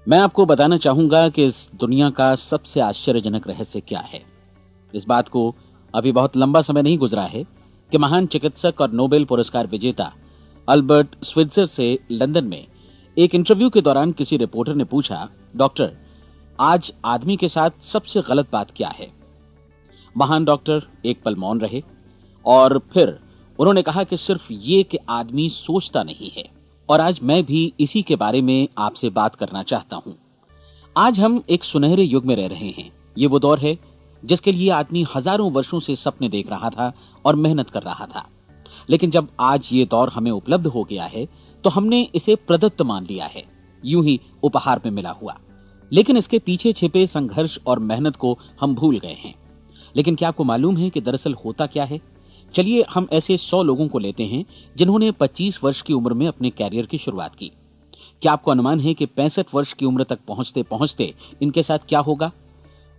मैं आपको बताना चाहूंगा कि इस दुनिया का सबसे आश्चर्यजनक रहस्य क्या है। इस बात को अभी बहुत लंबा समय नहीं गुजरा है कि महान चिकित्सक और नोबेल पुरस्कार विजेता अल्बर्ट स्विट्जर से लंदन में एक इंटरव्यू के दौरान किसी रिपोर्टर ने पूछा, डॉक्टर, आज आदमी के साथ सबसे गलत बात क्या है? महान डॉक्टर एक पल मौन रहे और फिर उन्होंने कहा कि सिर्फ ये कि आदमी सोचता नहीं है। और आज मैं भी इसी के बारे में आपसे बात करना चाहता हूं। आज हम एक सुनहरे युग में रह रहे हैं। ये वो दौर है जिसके लिए आदमी हजारों वर्षों से सपने देख रहा था और मेहनत कर रहा था। लेकिन जब आज ये दौर हमें उपलब्ध हो गया है तो हमने इसे प्रदत्त मान लिया है, यूं ही उपहार में मिला हुआ। लेकिन इसके पीछे छिपे संघर्ष और मेहनत को हम भूल गए हैं। लेकिन क्या आपको मालूम है कि दरअसल होता क्या है? चलिए हम ऐसे 100 लोगों को लेते हैं जिन्होंने 25 वर्ष की उम्र में अपने कैरियर की शुरुआत की। क्या आपको अनुमान है कि 65 वर्ष की उम्र तक पहुंचते पहुंचते इनके साथ क्या होगा?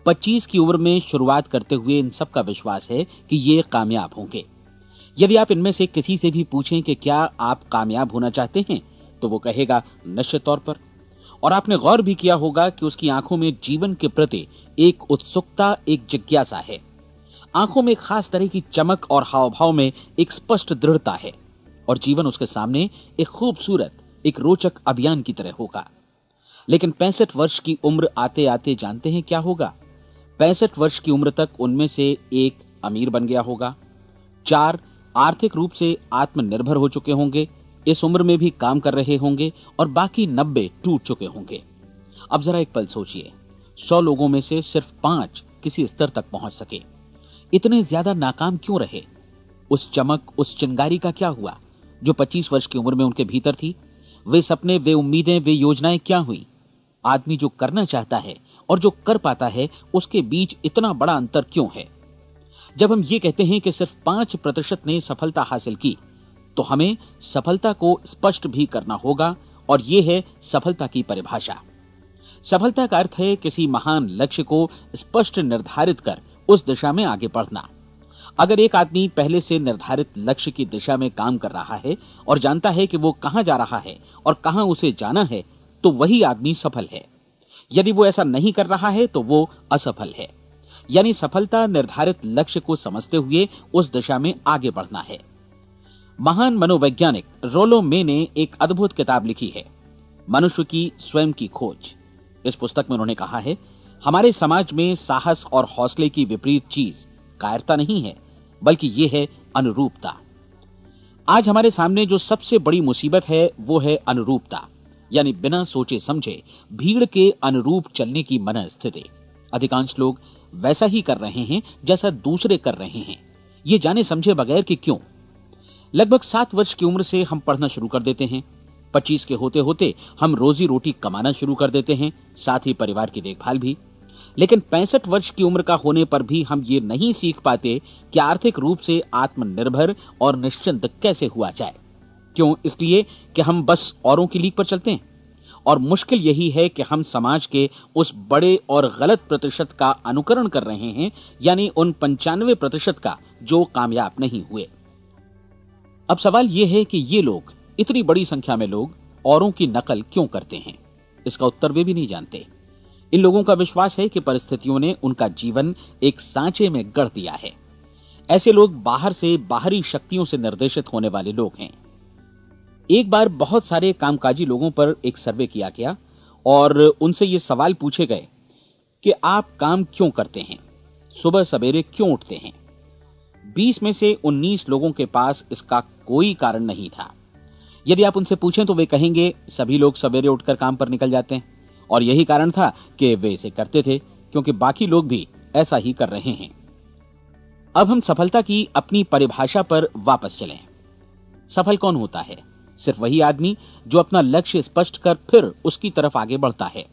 25 की उम्र में शुरुआत करते हुए इन सब का विश्वास है कि ये कामयाब होंगे। यदि आप इनमें से किसी से भी पूछें कि क्या आप कामयाब होना चाहते हैं, तो वो कहेगा निश्चित तौर पर। और आपने गौर भी किया होगा कि उसकी आंखों में जीवन के प्रति एक उत्सुकता, एक जिज्ञासा है। आंखों में एक खास तरह की चमक और हाव भाव में एक स्पष्ट दृढ़ता है और जीवन उसके सामने एक खूबसूरत, एक रोचक अभियान की तरह होगा। लेकिन 65 वर्ष की उम्र आते आते जानते हैं क्या होगा? 65 वर्ष की उम्र तक उनमें से एक अमीर बन गया होगा, 4 आर्थिक रूप से आत्मनिर्भर हो चुके होंगे, इस उम्र में भी काम कर रहे होंगे और बाकी 90 टूट चुके होंगे। अब जरा एक पल सोचिए, 100 लोगों में से सिर्फ 5 किसी स्तर तक पहुंच सके। इतने ज्यादा नाकाम क्यों रहे? उस चमक, उस चिंगारी का क्या हुआ जो 25 वर्ष की उम्र में उनके भीतर थी? वे सपने, वे उम्मीदें, वे योजनाएं क्या हुई? आदमी जो करना चाहता है और जो कर पाता है, उसके बीच इतना बड़ा अंतर क्यों है? जब हम ये कहते हैं कि सिर्फ 5% ने सफलता हासिल की, तो हमें सफलता को स्पष्ट भी करना होगा और यह है सफलता की परिभाषा। सफलता का अर्थ है किसी महान लक्ष्य को स्पष्ट निर्धारित कर उस दिशा में आगे बढ़ना। अगर एक आदमी पहले से निर्धारित लक्ष्य की दिशा में काम कर रहा है और जानता है कि वो कहां जा रहा है और कहां उसे जाना है, तो वही आदमी सफल है। यदि वो ऐसा नहीं कर रहा है तो वो असफल है। यानी सफलता निर्धारित लक्ष्य को समझते हुए उस दिशा में आगे बढ़ना है। महान मनोवैज्ञानिक रोलो मे ने एक अद्भुत किताब लिखी है, मनुष्य की स्वयं की खोज। इस पुस्तक में उन्होंने कहा है, हमारे समाज में साहस और हौसले की विपरीत चीज कायरता नहीं है, बल्कि यह है अनुरूपता। आज हमारे सामने जो सबसे बड़ी मुसीबत है वो है अनुरूपता, यानी बिना सोचे समझे भीड़ के अनुरूप चलने की मनस्थिति। अधिकांश लोग वैसा ही कर रहे हैं जैसा दूसरे कर रहे हैं, ये जाने समझे बगैर कि क्यों। लगभग 7 वर्ष की उम्र से हम पढ़ना शुरू कर देते हैं। 25 के होते होते हम रोजी रोटी कमाना शुरू कर देते हैं, साथ ही परिवार की देखभाल भी। लेकिन 65 वर्ष की उम्र का होने पर भी हम ये नहीं सीख पाते कि आर्थिक रूप से आत्मनिर्भर और निश्चिंत कैसे हुआ जाए। क्यों? इसलिए कि हम बस औरों की लीक पर चलते हैं। और मुश्किल यही है कि हम समाज के उस बड़े और गलत प्रतिशत का अनुकरण कर रहे हैं, यानी उन 95% का जो कामयाब नहीं हुए। अब सवाल यह है कि ये लोग, इतनी बड़ी संख्या में लोग, औरों की नकल क्यों करते हैं? इसका उत्तर वे भी नहीं जानते। इन लोगों का विश्वास है कि परिस्थितियों ने उनका जीवन एक सांचे में गढ़ दिया है। ऐसे लोग बाहर से, बाहरी शक्तियों से निर्देशित होने वाले लोग हैं। एक बार बहुत सारे कामकाजी लोगों पर एक सर्वे किया गया और उनसे ये सवाल पूछे गए कि आप काम क्यों करते हैं, सुबह सवेरे क्यों उठते हैं? 20 में से 19 लोगों के पास इसका कोई कारण नहीं था। यदि आप उनसे पूछें तो वे कहेंगे सभी लोग सवेरे उठकर काम पर निकल जाते हैं और यही कारण था कि वे इसे करते थे क्योंकि बाकी लोग भी ऐसा ही कर रहे हैं। अब हम सफलता की अपनी परिभाषा पर वापस चलें। सफल कौन होता है? सिर्फ वही आदमी जो अपना लक्ष्य स्पष्ट कर फिर उसकी तरफ आगे बढ़ता है।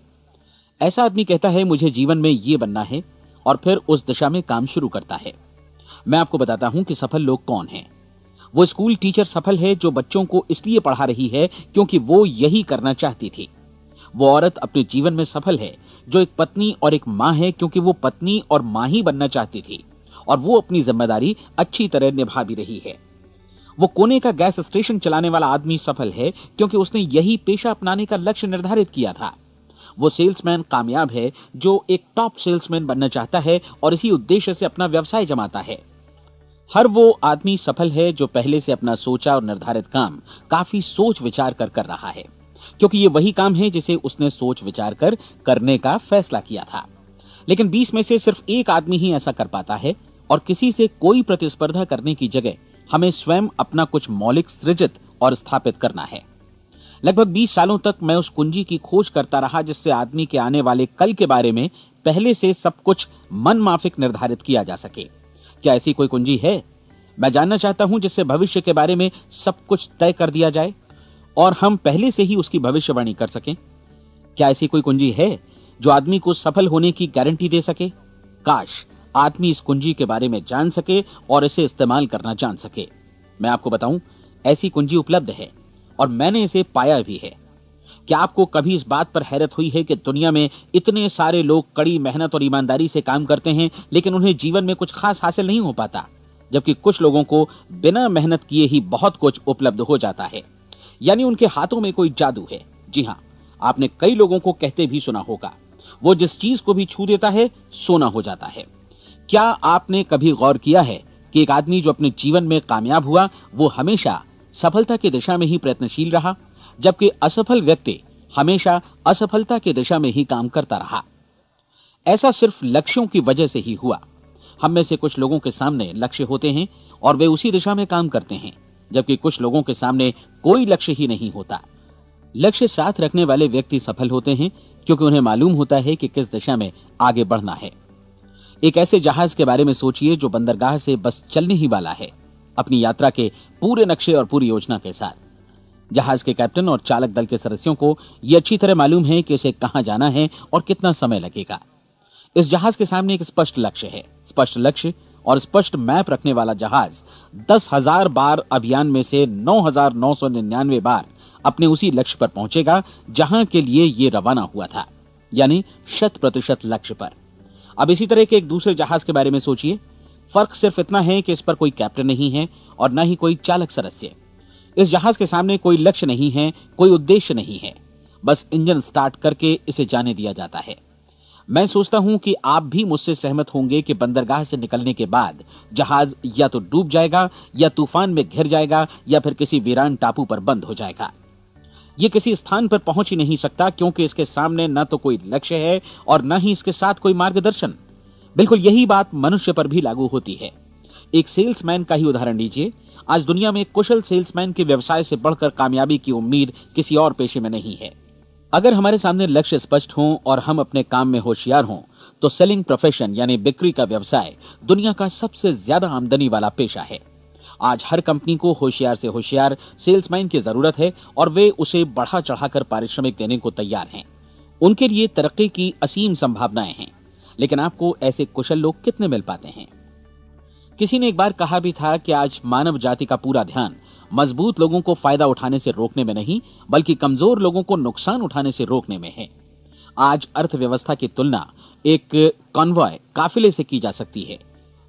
ऐसा आदमी कहता है मुझे जीवन में ये बनना है और फिर उस दिशा में काम शुरू करता है। मैं आपको बताता हूं कि सफल लोग कौन हैं। वो स्कूल टीचर सफल है जो बच्चों को इसलिए पढ़ा रही है क्योंकि वो यही करना चाहती थी। वो औरत अपने जीवन में सफल है जो एक पत्नी और एक मां है क्योंकि वो पत्नी और मां ही बनना चाहती थी और वो अपनी जिम्मेदारी अच्छी तरह निभा भी रही है। वो कोने का गैस स्टेशन चलाने वाला आदमी सफल है क्योंकि उसने यही पेशा अपनाने का लक्ष्य निर्धारित किया था। वो सेल्समैन कामयाब है जो एक टॉप सेल्समैन बनना चाहता है और इसी उद्देश्य से अपना व्यवसाय जमाता है। हर वो आदमी सफल है जो पहले से अपना सोचा और निर्धारित काम काफी सोच विचार कर रहा है, क्योंकि ये वही काम है जिसे उसने सोच विचार कर करने का फैसला किया था। लेकिन 20 में से सिर्फ एक आदमी ही ऐसा कर पाता है, और किसी से कोई प्रतिस्पर्धा करने की जगह हमें स्वयं अपना कुछ मौलिक सृजित और स्थापित करना है। लगभग 20 सालों तक मैं उस कुंजी की खोज करता रहा जिससे आदमी के आने वाले कल के बारे में पहले से सब कुछ मन माफिक निर्धारित किया जा सके। क्या ऐसी कोई कुंजी है? मैं जानना चाहता हूं जिससे भविष्य के बारे में सब कुछ तय कर दिया जाए और हम पहले से ही उसकी भविष्यवाणी कर सकें। क्या ऐसी कोई कुंजी है जो आदमी को सफल होने की गारंटी दे सके? काश आदमी इस कुंजी के बारे में जान सके और इसे इस्तेमाल करना जान सके। मैं आपको बताऊं, ऐसी कुंजी उपलब्ध है और मैंने इसे पाया भी है। क्या आपको कभी इस बात पर हैरत हुई है कि दुनिया में इतने सारे लोग कड़ी मेहनत और ईमानदारी से काम करते हैं, लेकिन उन्हें जीवन में कुछ खास हासिल नहीं हो पाता, जबकि कुछ लोगों को बिना मेहनत किए ही बहुत कुछ उपलब्ध हो जाता है। यानी उनके हाथों में कोई जादू है। जी हां, आपने कई लोगों को कहते भी सुना होगा, वो जिस चीज को भी छू देता है सोना हो जाता है। क्या आपने कभी गौर किया है कि एक आदमी जो अपने जीवन में कामयाब हुआ वो हमेशा सफलता की दिशा में ही प्रयत्नशील रहा, जबकि असफल व्यक्ति हमेशा असफलता की दिशा में ही काम करता रहा? ऐसा सिर्फ लक्ष्यों की वजह से ही हुआ। हम में से कुछ लोगों के सामने लक्ष्य होते हैं और वे उसी दिशा में काम करते हैं, जबकि कुछ लोगों के सामने कोई लक्ष्य ही नहीं होता। लक्ष्य साथ रखने वाले व्यक्ति सफल होते हैं क्योंकि उन्हें मालूम होता है कि किस दिशा में आगे बढ़ना है। एक ऐसे जहाज के बारे में सोचिए जो बंदरगाह से बस चलने ही वाला है, अपनी यात्रा के पूरे नक्शे और पूरी योजना के साथ। जहाज के कैप्टन और चालक दल के सदस्यों को यह अच्छी तरह मालूम है कि उसे कहां जाना है और कितना समय लगेगा। इस जहाज के सामने एक स्पष्ट लक्ष्य है। स्पष्ट लक्ष्य और स्पष्ट मैप रखने वाला जहाज 10,000 बार अभियान में से 9,999 बार अपने उसी लक्ष्य पर पहुंचेगा जहां के लिए ये रवाना हुआ था, यानी 100% लक्ष्य पर। अब इसी तरह के एक दूसरे जहाज के बारे में सोचिए। फर्क सिर्फ इतना है कि इस पर कोई कैप्टन नहीं है और न ही कोई चालक सदस्य। इस जहाज के सामने कोई लक्ष्य नहीं है, कोई उद्देश्य नहीं है, बस इंजन स्टार्ट करके इसे जाने दिया जाता है। मैं सोचता हूं कि आप भी मुझसे सहमत होंगे कि बंदरगाह से निकलने के बाद जहाज या तो डूब जाएगा या तूफान में घिर जाएगा या फिर किसी वीरान टापू पर बंद हो जाएगा। ये किसी स्थान पर पहुंच ही नहीं सकता क्योंकि इसके सामने न तो कोई लक्ष्य है और न ही इसके साथ कोई मार्गदर्शन। बिल्कुल यही बात मनुष्य पर भी लागू होती है। एक सेल्समैन का ही उदाहरण लीजिए। आज दुनिया में कुशल सेल्समैन के व्यवसाय से बढ़कर कामयाबी की उम्मीद किसी और पेशे में नहीं है। अगर हमारे सामने लक्ष्य स्पष्ट हों और हम अपने काम में होशियार हों तो सेलिंग प्रोफेशन यानी बिक्री का व्यवसाय दुनिया का सबसे ज्यादा आमदनी वाला पेशा है। आज हर कंपनी को होशियार से होशियार सेल्समैन की जरूरत है और वे उसे बढ़ा चढ़ाकर पारिश्रमिक देने को तैयार हैं। उनके लिए तरक्की की असीम संभावनाएं हैं, लेकिन आपको ऐसे कुशल लोग कितने मिल पाते हैं? किसी ने एक बार कहा भी था कि आज मानव जाति का पूरा ध्यान मजबूत लोगों को फायदा उठाने से रोकने में नहीं, बल्कि कमजोर लोगों को नुकसान उठाने से रोकने में है। आज अर्थव्यवस्था की तुलना एक कॉन्वॉय काफिले से की जा सकती है।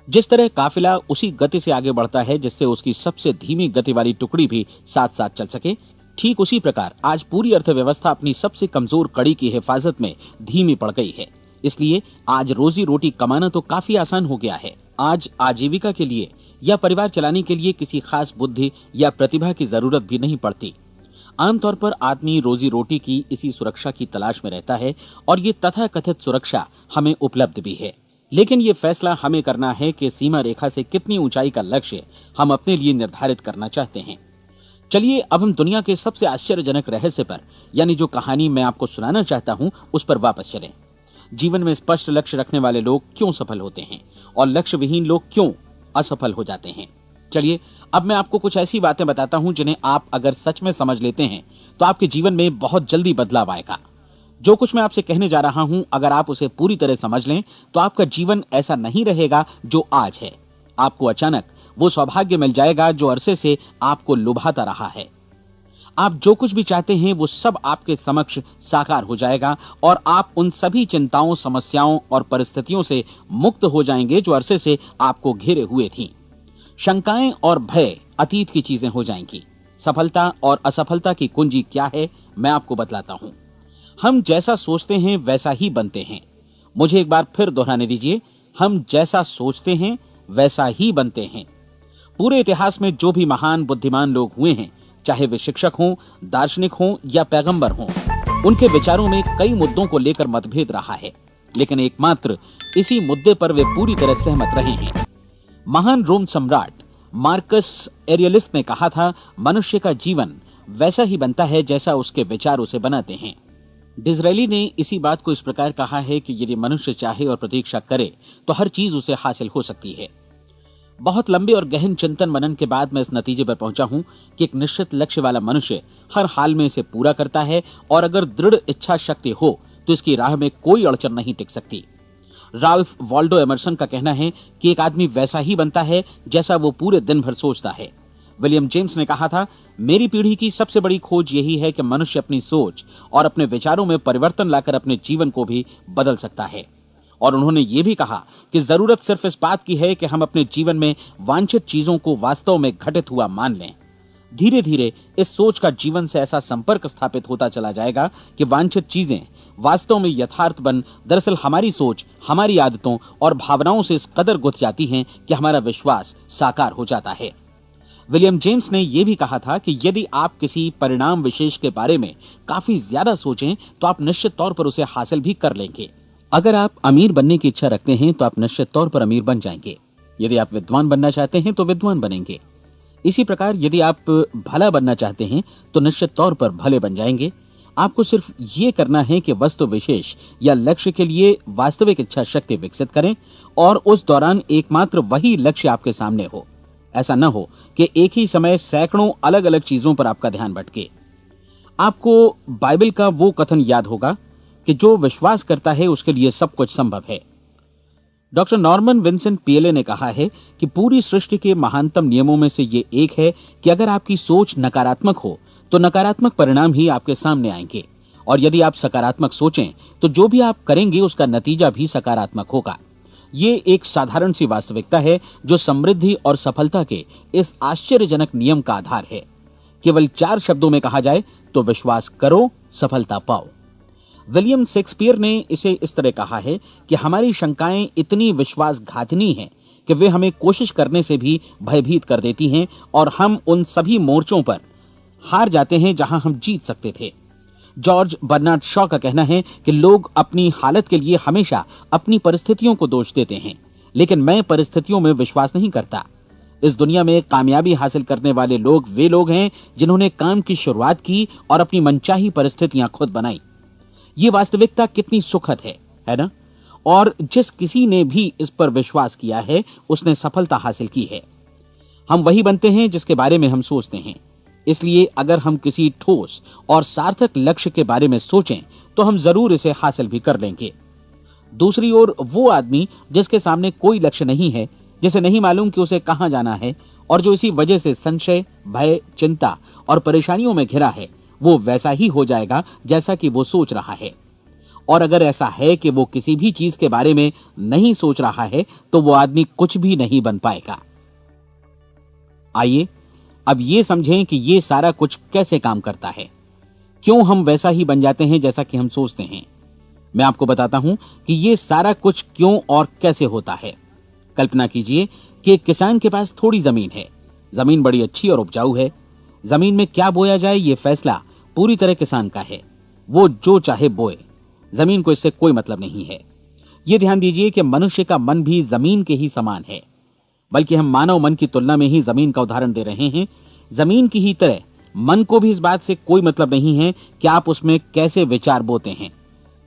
जिस तरह काफिला उसी गति से आगे बढ़ता है जिससे उसकी सबसे धीमी गति वाली टुकड़ी भी साथ साथ चल सके, ठीक उसी प्रकार आज पूरी अर्थव्यवस्था अपनी सबसे कमजोर कड़ी की हिफाजत में धीमी पड़ गई है। इसलिए आज रोजी रोटी कमाना तो काफी आसान हो गया है। आज आजीविका के लिए या परिवार चलाने के लिए किसी खास बुद्धि या प्रतिभा की जरूरत भी नहीं पड़ती। आमतौर पर आदमी रोजी रोटी की इसी सुरक्षा की तलाश में रहता है और ये तथाकथित सुरक्षा हमें उपलब्ध भी है। लेकिन ये फैसला हमें करना है कि सीमा रेखा से कितनी ऊंचाई का लक्ष्य हम अपने लिए निर्धारित करना चाहते हैं। चलिए अब हम दुनिया के सबसे आश्चर्यजनक रहस्य पर, यानी जो कहानी मैं आपको सुनाना चाहता हूं, उस पर वापस चलें। जीवन में स्पष्ट लक्ष्य रखने वाले लोग क्यों सफल होते हैं और लक्ष्य विहीन लोग क्यों असफल हो जाते हैं? चलिए अब मैं आपको कुछ ऐसी बातें बताता हूं जिन्हें आप अगर सच में समझ लेते हैं तो आपके जीवन में बहुत जल्दी बदलाव आएगा। जो कुछ मैं आपसे कहने जा रहा हूं, अगर आप उसे पूरी तरह समझ लें तो आपका जीवन ऐसा नहीं रहेगा जो आज है। आपको अचानक वो सौभाग्य मिल जाएगा जो अरसे से आपको लुभाता रहा है। आप जो कुछ भी चाहते हैं वो सब आपके समक्ष साकार हो जाएगा और आप उन सभी चिंताओं, समस्याओं और परिस्थितियों से मुक्त हो जाएंगे जो अरसे से आपको घेरे हुए थीं। शंकाएं और भय अतीत की चीजें हो जाएंगी। सफलता और असफलता की कुंजी क्या है, मैं आपको बतलाता हूं। हम जैसा सोचते हैं वैसा ही बनते हैं। मुझे एक बार फिर दोहराने दीजिए, हम जैसा सोचते हैं वैसा ही बनते हैं। पूरे इतिहास में जो भी महान बुद्धिमान लोग हुए हैं, चाहे वे शिक्षक हों, दार्शनिक हों या पैगंबर हों, उनके विचारों में कई मुद्दों को लेकर मतभेद रहा है, लेकिन एकमात्र इसी मुद्दे पर वे पूरी तरह सहमत रहे हैं। महान रोम सम्राट मार्कस एरियलिस ने कहा था, मनुष्य का जीवन वैसा ही बनता है जैसा उसके विचार उसे बनाते हैं। डिज़रायली ने इसी बात को इस प्रकार कहा है कि यदि मनुष्य चाहे और प्रतीक्षा करे तो हर चीज उसे हासिल हो सकती है। बहुत लंबे और गहन चिंतन मनन के बाद मैं इस नतीजे पर पहुंचा हूं कि एक निश्चित लक्ष्य वाला मनुष्य हर हाल में इसे पूरा करता है, और अगर दृढ़ इच्छा शक्ति हो तो इसकी राह में कोई अड़चन नहीं टिक सकती। राल्फ वॉल्डो एमर्सन का कहना है कि एक आदमी वैसा ही बनता है जैसा वो पूरे दिन भर सोचता है। विलियम जेम्स ने कहा था, मेरी पीढ़ी की सबसे बड़ी खोज यही है कि मनुष्य अपनी सोच और अपने विचारों में परिवर्तन लाकर अपने जीवन को भी बदल सकता है। और उन्होंने ये भी कहा कि जरूरत सिर्फ इस बात की है कि हम अपने जीवन में वांछित चीजों को वास्तव में घटित हुआ मान लें। धीरे धीरे इस सोच का जीवन से ऐसा संपर्क स्थापित होता चला जाएगा कि वांछित चीजें वास्तव में यथार्थ बन दरअसल हमारी सोच, हमारी आदतों और भावनाओं से इस कदर गुथ जाती हैं कि हमारा विश्वास साकार हो जाता है। विलियम जेम्स ने यह भी कहा था कि यदि आप किसी परिणाम विशेष के बारे में काफी ज्यादा सोचें तो आप निश्चित तौर पर उसे हासिल भी कर लेंगे। अगर आप अमीर बनने की इच्छा रखते हैं तो आप निश्चित तौर पर अमीर बन जाएंगे। यदि आप विद्वान बनना चाहते हैं तो विद्वान बनेंगे। इसी प्रकार यदि आप भला बनना चाहते हैं तो निश्चित तौर पर भले बन जाएंगे। आपको सिर्फ ये करना है कि वस्तु विशेष या लक्ष्य के लिए वास्तविक इच्छा शक्ति विकसित करें और उस दौरान एकमात्र वही लक्ष्य आपके सामने हो। ऐसा न हो कि एक ही समय सैकड़ों अलग अलग चीजों पर आपका ध्यान भटके। आपको बाइबल का वो कथन याद होगा कि जो विश्वास करता है उसके लिए सब कुछ संभव है। डॉक्टर नॉर्मन विंसेंट पीएले ने कहा है कि पूरी सृष्टि के महानतम नियमों में से ये एक है कि अगर आपकी सोच नकारात्मक हो तो नकारात्मक परिणाम ही आपके सामने आएंगे, और यदि आप सकारात्मक सोचें तो जो भी आप करेंगे उसका नतीजा भी सकारात्मक होगा। ये एक साधारण सी वास्तविकता है जो समृद्धि और सफलता के इस आश्चर्यजनक नियम का आधार है। केवल 4 शब्दों में कहा जाए तो विश्वास करो, सफलता पाओ। विलियम शेक्सपियर ने इसे इस तरह कहा है कि हमारी शंकाएं इतनी विश्वासघातिनी हैं कि वे हमें कोशिश करने से भी भयभीत कर देती हैं, और हम उन सभी मोर्चों पर हार जाते हैं जहां हम जीत सकते थे। जॉर्ज बर्नार्ड शॉ का कहना है कि लोग अपनी हालत के लिए हमेशा अपनी परिस्थितियों को दोष देते हैं, लेकिन मैं परिस्थितियों में विश्वास नहीं करता। इस दुनिया में कामयाबी हासिल करने वाले लोग वे लोग हैं जिन्होंने काम की शुरुआत की और अपनी मनचाही परिस्थितियां खुद बनाई। ये वास्तविकता कितनी सुखद है ना? और जिस किसी ने भी इस पर विश्वास किया है उसने सफलता हासिल की है। हम वही बनते हैं जिसके बारे में हम सोचते हैं। इसलिए अगर हम किसी ठोस और सार्थक लक्ष्य के बारे में सोचें तो हम जरूर इसे हासिल भी कर लेंगे। दूसरी ओर वो आदमी जिसके सामने कोई लक्ष्य नहीं है, जिसे नहीं मालूम कि उसे कहां जाना है, और जो इसी वजह से संशय, भय, चिंता और परेशानियों में घिरा है, वो वैसा ही हो जाएगा जैसा कि वो सोच रहा है। और अगर ऐसा है कि वो किसी भी चीज के बारे में नहीं सोच रहा है तो वो आदमी कुछ भी नहीं बन पाएगा। आइए अब ये समझें कि ये सारा कुछ कैसे काम करता है, क्यों हम वैसा ही बन जाते हैं जैसा कि हम सोचते हैं। मैं आपको बताता हूं कि ये सारा कुछ क्यों और कैसे होता है। कल्पना कीजिए कि एक किसान के पास थोड़ी जमीन है। जमीन बड़ी अच्छी और उपजाऊ है। जमीन में क्या बोया जाए ये फैसला पूरी तरह किसान का है। वो जो चाहे बोए, जमीन को इससे कोई मतलब नहीं है। ये ध्यान दीजिए कि मनुष्य का मन भी जमीन के ही समान है, बल्कि हम मानव मन की तुलना में ही जमीन का उदाहरण दे रहे हैं। जमीन की ही तरह मन को भी इस बात से कोई मतलब नहीं है कि आप उसमें कैसे विचार बोते हैं।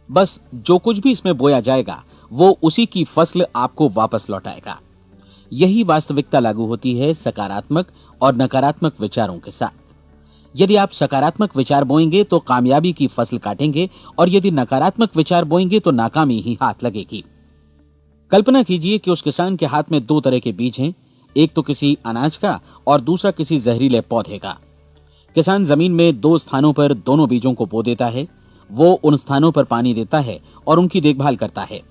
बस जो कुछ भी इसमें बोया जाएगा वो उसी की फसल आपको वापस लौटाएगा। यही वास्तविकता लागू होती है सकारात्मक और नकारात्मक विचारों के साथ। यदि आप सकारात्मक विचार बोएंगे तो कामयाबी की फसल काटेंगे, और यदि नकारात्मक विचार बोएंगे तो नाकामी ही हाथ लगेगी। कल्पना कीजिए कि उस किसान के हाथ में 2 तरह के बीज हैं, एक तो किसी अनाज का और दूसरा किसी जहरीले पौधे का। किसान जमीन में 2 स्थानों पर दोनों बीजों को बो देता है। वो उन स्थानों पर पानी देता है और उनकी देखभाल करता है।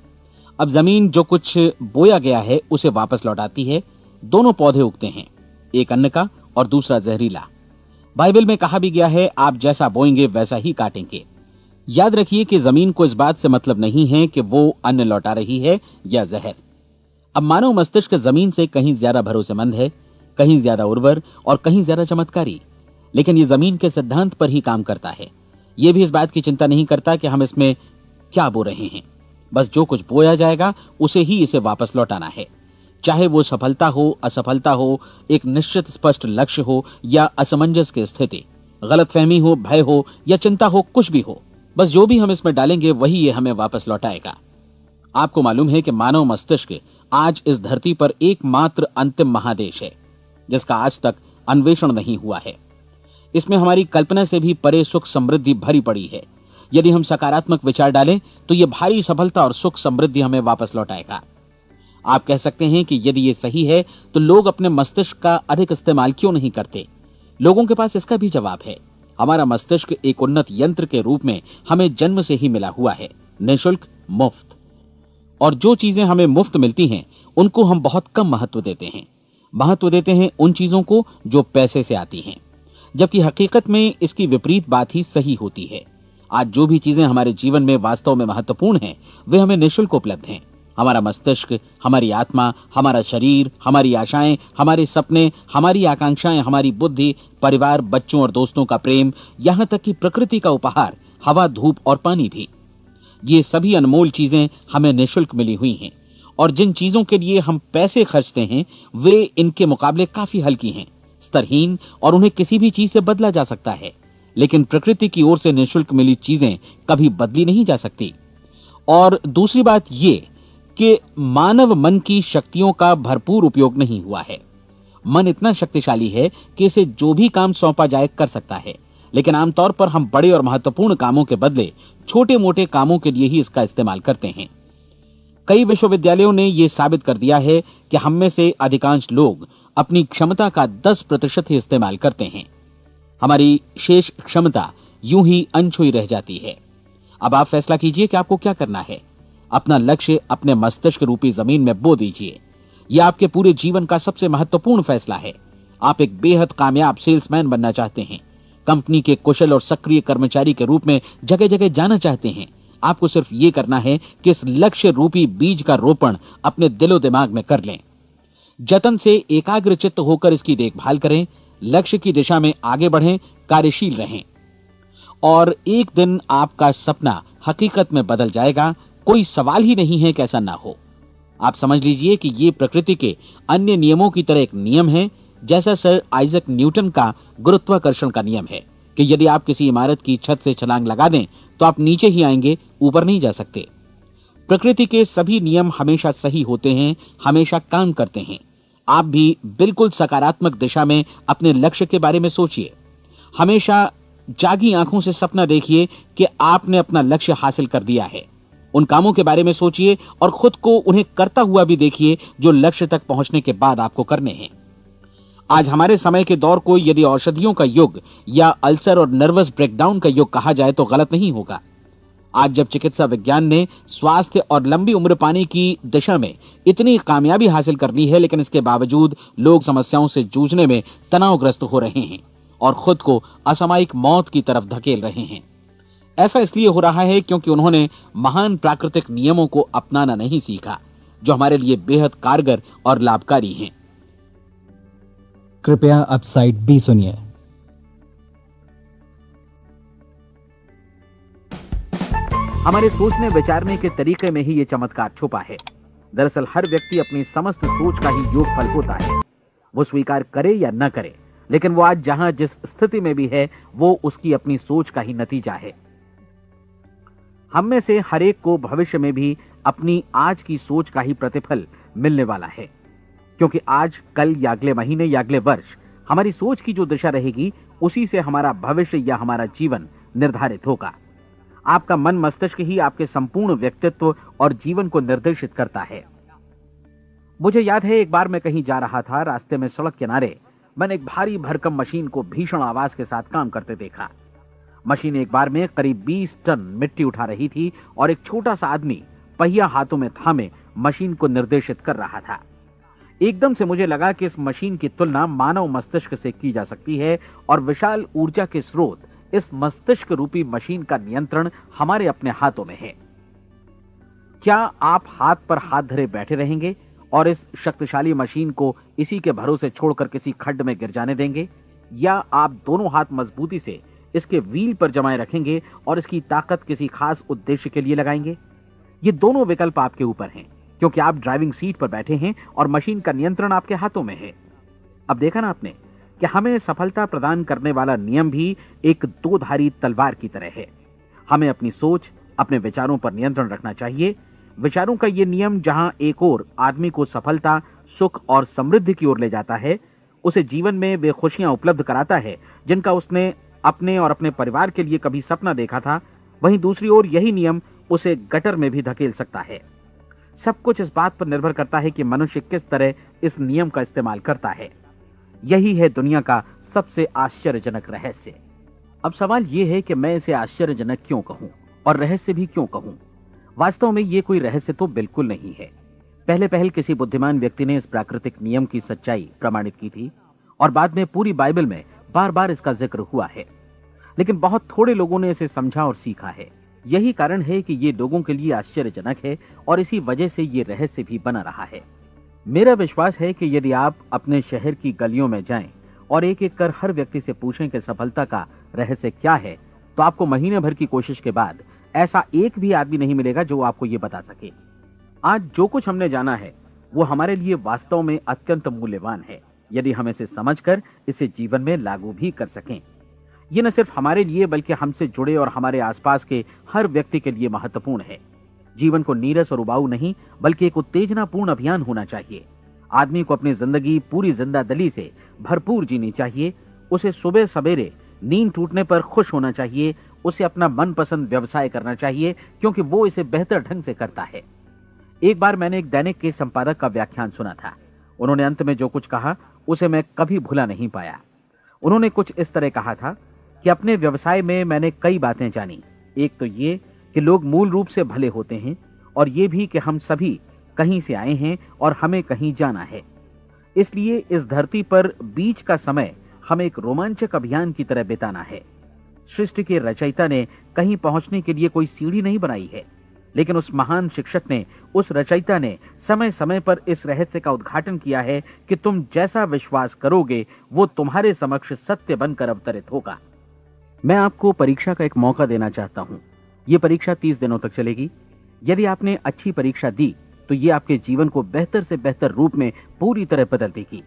अब जमीन जो कुछ बोया गया है उसे वापस लौटाती है। दोनों पौधे उगते हैं, एक अन्न का और दूसरा जहरीला। बाइबल में कहा भी गया है, आप जैसा बोएंगे वैसा ही काटेंगे। याद रखिए कि जमीन को इस बात से मतलब नहीं है कि वो अन्न लौटा रही है या जहर। अब मानव मस्तिष्क जमीन से कहीं ज्यादा भरोसेमंद है, कहीं ज्यादा उर्वर और कहीं ज्यादा चमत्कारी, लेकिन ये जमीन के सिद्धांत पर ही काम करता है। ये भी इस बात की चिंता नहीं करता कि हम इसमें क्या बो रहे हैं। बस जो कुछ बोया जाएगा उसे ही इसे वापस लौटाना है, चाहे वो सफलता हो, असफलता हो, एक निश्चित स्पष्ट लक्ष्य हो या असमंजस की स्थिति, गलतफहमी हो, भय हो या चिंता हो, कुछ भी हो। बस जो भी हम इसमें डालेंगे वही ये हमें वापस लौटाएगा। आपको मालूम है कि मानव मस्तिष्क आज इस धरती पर एकमात्र अंतिम महादेश है जिसका आज तक अन्वेषण नहीं हुआ है। इसमें हमारी कल्पना से भी परे सुख समृद्धि भरी पड़ी है। यदि हम सकारात्मक विचार डालें तो यह भारी सफलता और सुख समृद्धि हमें वापस लौटाएगा। आप कह सकते हैं कि यदि ये सही है तो लोग अपने मस्तिष्क का अधिक इस्तेमाल क्यों नहीं करते? लोगों के पास इसका भी जवाब है। हमारा मस्तिष्क एक उन्नत यंत्र के रूप में हमें जन्म से ही मिला हुआ है, निःशुल्क, मुफ्त। और जो चीजें हमें मुफ्त मिलती हैं उनको हम बहुत कम महत्व देते हैं। महत्व देते हैं उन चीजों को जो पैसे से आती हैं, जबकि हकीकत में इसकी विपरीत बात ही सही होती है। आज जो भी चीजें हमारे जीवन में वास्तव में महत्वपूर्ण हैं वे हमें निःशुल्क उपलब्ध हैं। हमारा मस्तिष्क, हमारी आत्मा, हमारा शरीर, हमारी आशाएं, हमारे सपने, हमारी आकांक्षाएं, हमारी बुद्धि, परिवार, बच्चों और दोस्तों का प्रेम, यहां तक कि प्रकृति का उपहार, हवा, धूप और पानी भी, ये सभी अनमोल चीजें हमें निःशुल्क मिली हुई हैं। और जिन चीजों के लिए हम पैसे खर्चते हैं वे इनके मुकाबले काफी हल्की हैं, स्तरहीन, और उन्हें किसी भी चीज से बदला जा सकता है। लेकिन प्रकृति की ओर से निःशुल्क मिली चीजें कभी बदली नहीं जा सकती। और दूसरी बात ये कि मानव मन की शक्तियों का भरपूर उपयोग नहीं हुआ है। मन इतना शक्तिशाली है कि इसे जो भी काम सौंपा जाए कर सकता है, लेकिन आमतौर पर हम बड़े और महत्वपूर्ण कामों के बदले छोटे मोटे कामों के लिए ही इसका इस्तेमाल करते हैं। कई विश्वविद्यालयों ने यह साबित कर दिया है कि हम में से अधिकांश लोग अपनी क्षमता का 10% ही इस्तेमाल करते हैं। हमारी शेष क्षमता यूं ही अनछुई रह जाती है। अब आप फैसला कीजिए कि आपको क्या करना है। अपना लक्ष्य अपने मस्तिष्क रूपी जमीन में बो दीजिए। यह आपके पूरे जीवन का सबसे महत्वपूर्ण फैसला है। आप एक बेहद कामयाब सेल्समैन बनना चाहते हैं, कंपनी के कुशल और सक्रिय कर्मचारी के रूप में जगह जगह जाना चाहते हैं। आपको सिर्फ ये करना है कि इस लक्ष्य रूपी बीज का रोपण अपने दिलो दिमाग में कर लें। जतन से एकाग्रचित्त होकर इसकी देखभाल करें, लक्ष्य की दिशा में आगे बढ़ें, कार्यशील रहें, और एक दिन आपका सपना हकीकत में बदल जाएगा। कोई सवाल ही नहीं है कि ऐसा ना हो। आप समझ लीजिए कि ये प्रकृति के अन्य नियमों की तरह एक नियम है, जैसा सर आइजक न्यूटन का गुरुत्वाकर्षण का नियम है कि यदि आप किसी इमारत की छत से छलांग लगा दें तो आप नीचे ही आएंगे, ऊपर नहीं जा सकते। प्रकृति के सभी नियम हमेशा सही होते हैं, हमेशा काम करते हैं। आप भी बिल्कुल सकारात्मक दिशा में अपने लक्ष्य के बारे में सोचिए। हमेशा जागी आंखों से सपना देखिए कि आपने अपना लक्ष्य हासिल कर दिया है। उन कामों के बारे में सोचिए और खुद को उन्हें करता हुआ भी देखिए जो लक्ष्य तक पहुंचने के बाद आपको करने हैं। आज हमारे समय के दौर को यदि औषधियों का युग या अल्सर और नर्वस ब्रेकडाउन का युग कहा जाए तो गलत नहीं होगा। आज जब चिकित्सा विज्ञान ने स्वास्थ्य और लंबी उम्र पाने की दिशा में इतनी कामयाबी हासिल कर ली है, लेकिन इसके बावजूद लोग समस्याओं से जूझने में तनावग्रस्त हो रहे हैं और खुद को असामयिक मौत की तरफ धकेल रहे हैं। ऐसा इसलिए हो रहा है क्योंकि उन्होंने महान प्राकृतिक नियमों को अपनाना नहीं सीखा, जो हमारे लिए बेहद कारगर और लाभकारी हैं। कृपया अब साइड बी सुनिए। हमारे सोचने विचारने के तरीके में ही ये चमत्कार छुपा है। दरअसल हर व्यक्ति अपनी समस्त सोच का ही योगफल होता है। वो स्वीकार करे या न करे, लेकिन वो आज जहां जिस स्थिति में भी है वो उसकी अपनी सोच का ही नतीजा है। हम में से हर एक को भविष्य में भी अपनी आज की सोच का ही प्रतिफल मिलने वाला है, क्योंकि आज, कल या अगले महीने या अगले वर्ष हमारी सोच की जो दिशा रहेगी उसी से हमारा भविष्य या हमारा जीवन निर्धारित होगा। आपका मन मस्तिष्क ही आपके संपूर्ण व्यक्तित्व और जीवन को निर्देशित करता है। मुझे याद है एक बार मैं कहीं जा रहा था, रास्ते में सड़क किनारे मैंने एक भारी भरकम मशीन को भीषण आवाज के साथ काम करते देखा। मशीन एक बार में करीब 20 टन मिट्टी उठा रही थी और एक छोटा सा आदमी पहिया हाथों में थामे मशीन को निर्देशित कर रहा था। एकदम से मुझे लगा कि इस मशीन की तुलना मानव मस्तिष्क से की जा सकती है और विशाल ऊर्जा के स्रोत इस मस्तिष्क रूपी मशीन का नियंत्रण हमारे अपने हाथों में है। क्या आप हाथ पर हाथ धरे बैठे रहेंगे और इस शक्तिशाली मशीन को इसी के भरोसे छोड़कर किसी खड्ड में गिर जाने देंगे, या आप दोनों हाथ मजबूती से इसके व्हील पर जमाए रखेंगे और इसकी ताकत किसी खास उद्देश्य के लिए लगाएंगे? ये दोनों विकल्प आपके ऊपर हैं, क्योंकि आप ड्राइविंग सीट पर बैठे हैं और मशीन का नियंत्रण आपके हाथों में है। अब देखा ना आपने कि हमें सफलता प्रदान करने वाला नियम भी एक दो-धारी तलवार की तरह है। हमें अपनी सोच, अपने विचारों पर नियंत्रण रखना चाहिए। विचारों का ये नियम जहां एक ओर आदमी को सफलता, सुख और समृद्धि की ओर ले जाता है, उसे जीवन में वे खुशियां उपलब्ध कराता है जिनका उसने अपने और अपने परिवार के लिए कभी सपना देखा था, वहीं दूसरी ओर यही नियम उसे गटर में भी धकेल सकता है। सब कुछ इस बात पर निर्भर करता है कि मनुष्य किस तरह इस नियम का इस्तेमाल करता है। यही है दुनिया का सबसे आश्चर्यजनक रहस्य। अब सवाल यह है कि मैं इसे आश्चर्यजनक क्यों कहूं और रहस्य भी क्यों कहूं? वास्तव में यह कोई रहस्य तो बिल्कुल नहीं है। पहले पहल किसी बुद्धिमान व्यक्ति ने इस प्राकृतिक नियम की सच्चाई प्रमाणित की थी और बाद में पूरी बाइबल में बार बार इसका जिक्र हुआ है, लेकिन बहुत थोड़े लोगों ने इसे समझा और सीखा है। यही कारण है कि ये लोगों के लिए आश्चर्यजनक है और इसी वजह से ये रहस्य भी बना रहा है। मेरा विश्वास है कि यदि आप अपने शहर की गलियों में जाएं और एक एक कर हर व्यक्ति से पूछें कि सफलता का रहस्य क्या है, तो आपको महीने भर की कोशिश के बाद ऐसा एक भी आदमी नहीं मिलेगा जो आपको ये बता सके। आज जो कुछ हमने जाना है वो हमारे लिए वास्तव में अत्यंत मूल्यवान है, यदि हम इसे समझकर इसे जीवन में लागू भी कर सकें। ये न सिर्फ हमारे लिए बल्कि हमसे जुड़े और हमारे आसपास के हर व्यक्ति के लिए महत्वपूर्ण है। जीवन को नीरस और उबाऊ नहीं बल्कि एक उत्तेजनापूर्ण अभियान होना चाहिए। आदमी को अपनी जिंदगी पूरी जिंदादिली से भरपूर जीनी चाहिए। उसे सुबह सवेरे नींद टूटने पर खुश होना चाहिए। उसे अपना मनपसंद व्यवसाय करना चाहिए क्योंकि वो इसे बेहतर ढंग से करता है। एक बार मैंने एक दैनिक के संपादक का व्याख्यान सुना था। उन्होंने अंत में जो कुछ कहा उसे मैं कभी भुला नहीं पाया। उन्होंने कुछ इस तरह कहा था कि अपने व्यवसाय में मैंने कई बातें जानी। एक तो ये कि लोग मूल रूप से भले होते हैं और ये भी कि हम सभी कहीं से आए हैं और हमें कहीं जाना है। इसलिए इस धरती पर बीच का समय हमें एक रोमांचक अभियान की तरह बिताना है। सृष्टि के रचयिता ने कहीं पहुंचने के लिए कोई सीढ़ी नहीं बनाई है, लेकिन उस महान शिक्षक ने, उस रचयिता ने समय समय पर इस रहस्य का उद्घाटन किया है कि तुम जैसा विश्वास करोगे वो तुम्हारे समक्ष सत्य बनकर अवतरित होगा। मैं आपको परीक्षा का एक मौका देना चाहता हूं। यह परीक्षा 30 दिनों तक चलेगी। यदि आपने अच्छी परीक्षा दी तो ये आपके जीवन को बेहतर से बेहतर रूप में पूरी तरह बदल देगी।